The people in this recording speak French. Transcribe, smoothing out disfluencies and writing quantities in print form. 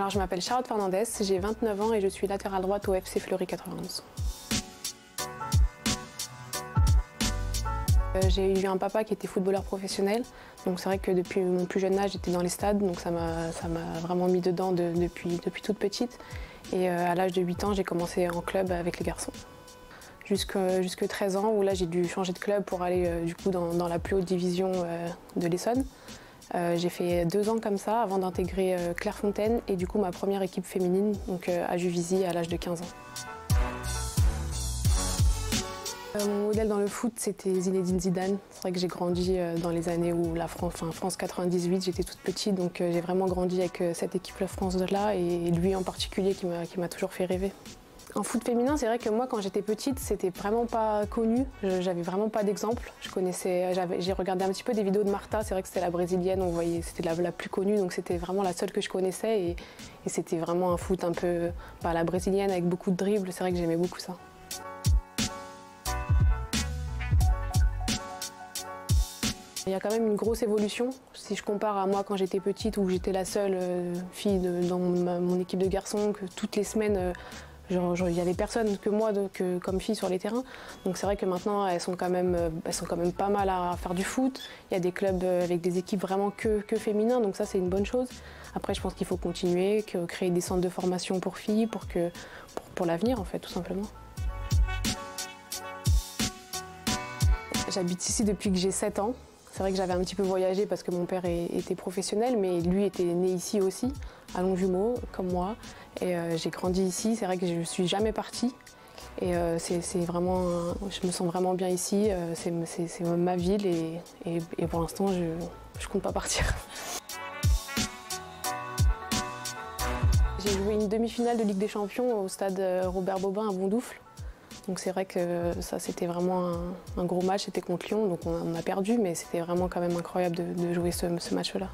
Alors je m'appelle Charlotte Fernandez, j'ai 29 ans et je suis latérale droite au FC Fleury 91. J'ai eu un papa qui était footballeur professionnel, donc c'est vrai que depuis mon plus jeune âge j'étais dans les stades, donc ça m'a vraiment mis dedans depuis toute petite. Et à l'âge de 8 ans j'ai commencé en club avec les garçons. Jusque 13 ans où là j'ai dû changer de club pour aller du coup dans la plus haute division de l'Essonne. J'ai fait 2 ans comme ça avant d'intégrer Clairefontaine et du coup ma première équipe féminine donc à Juvisy à l'âge de 15 ans. Mon modèle dans le foot, c'était Zinedine Zidane. C'est vrai que j'ai grandi dans les années où la France 98, j'étais toute petite, donc j'ai vraiment grandi avec cette équipe la France-là et lui en particulier qui m'a toujours fait rêver. En foot féminin, c'est vrai que moi, quand j'étais petite, c'était vraiment pas connu. J'avais vraiment pas d'exemple. J'ai regardé un petit peu des vidéos de Marta. C'est vrai que c'était la brésilienne, on voyait, c'était la plus connue, donc c'était vraiment la seule que je connaissais et c'était vraiment un foot un peu la brésilienne avec beaucoup de dribbles. C'est vrai que j'aimais beaucoup ça. Il y a quand même une grosse évolution. Si je compare à moi quand j'étais petite où j'étais la seule fille dans mon équipe de garçons, que toutes les semaines il n'y avait personne que moi comme fille sur les terrains. Donc c'est vrai que maintenant elles sont quand même pas mal à faire du foot. Il y a des clubs avec des équipes vraiment que féminins, donc ça c'est une bonne chose. Après je pense qu'il faut continuer, créer des centres de formation pour filles, pour l'avenir en fait tout simplement. J'habite ici depuis que j'ai 7 ans. C'est vrai que j'avais un petit peu voyagé parce que mon père était professionnel, mais lui était né ici aussi, à Longjumeau, comme moi. Et j'ai grandi ici, c'est vrai que je ne suis jamais partie. Et je me sens vraiment bien ici, c'est ma ville et pour l'instant je ne compte pas partir. J'ai joué une demi-finale de Ligue des Champions au stade Robert Bobin à Bondoufle. Donc c'est vrai que ça c'était vraiment un gros match, c'était contre Lyon, donc on a perdu, mais c'était vraiment quand même incroyable de jouer ce match-là.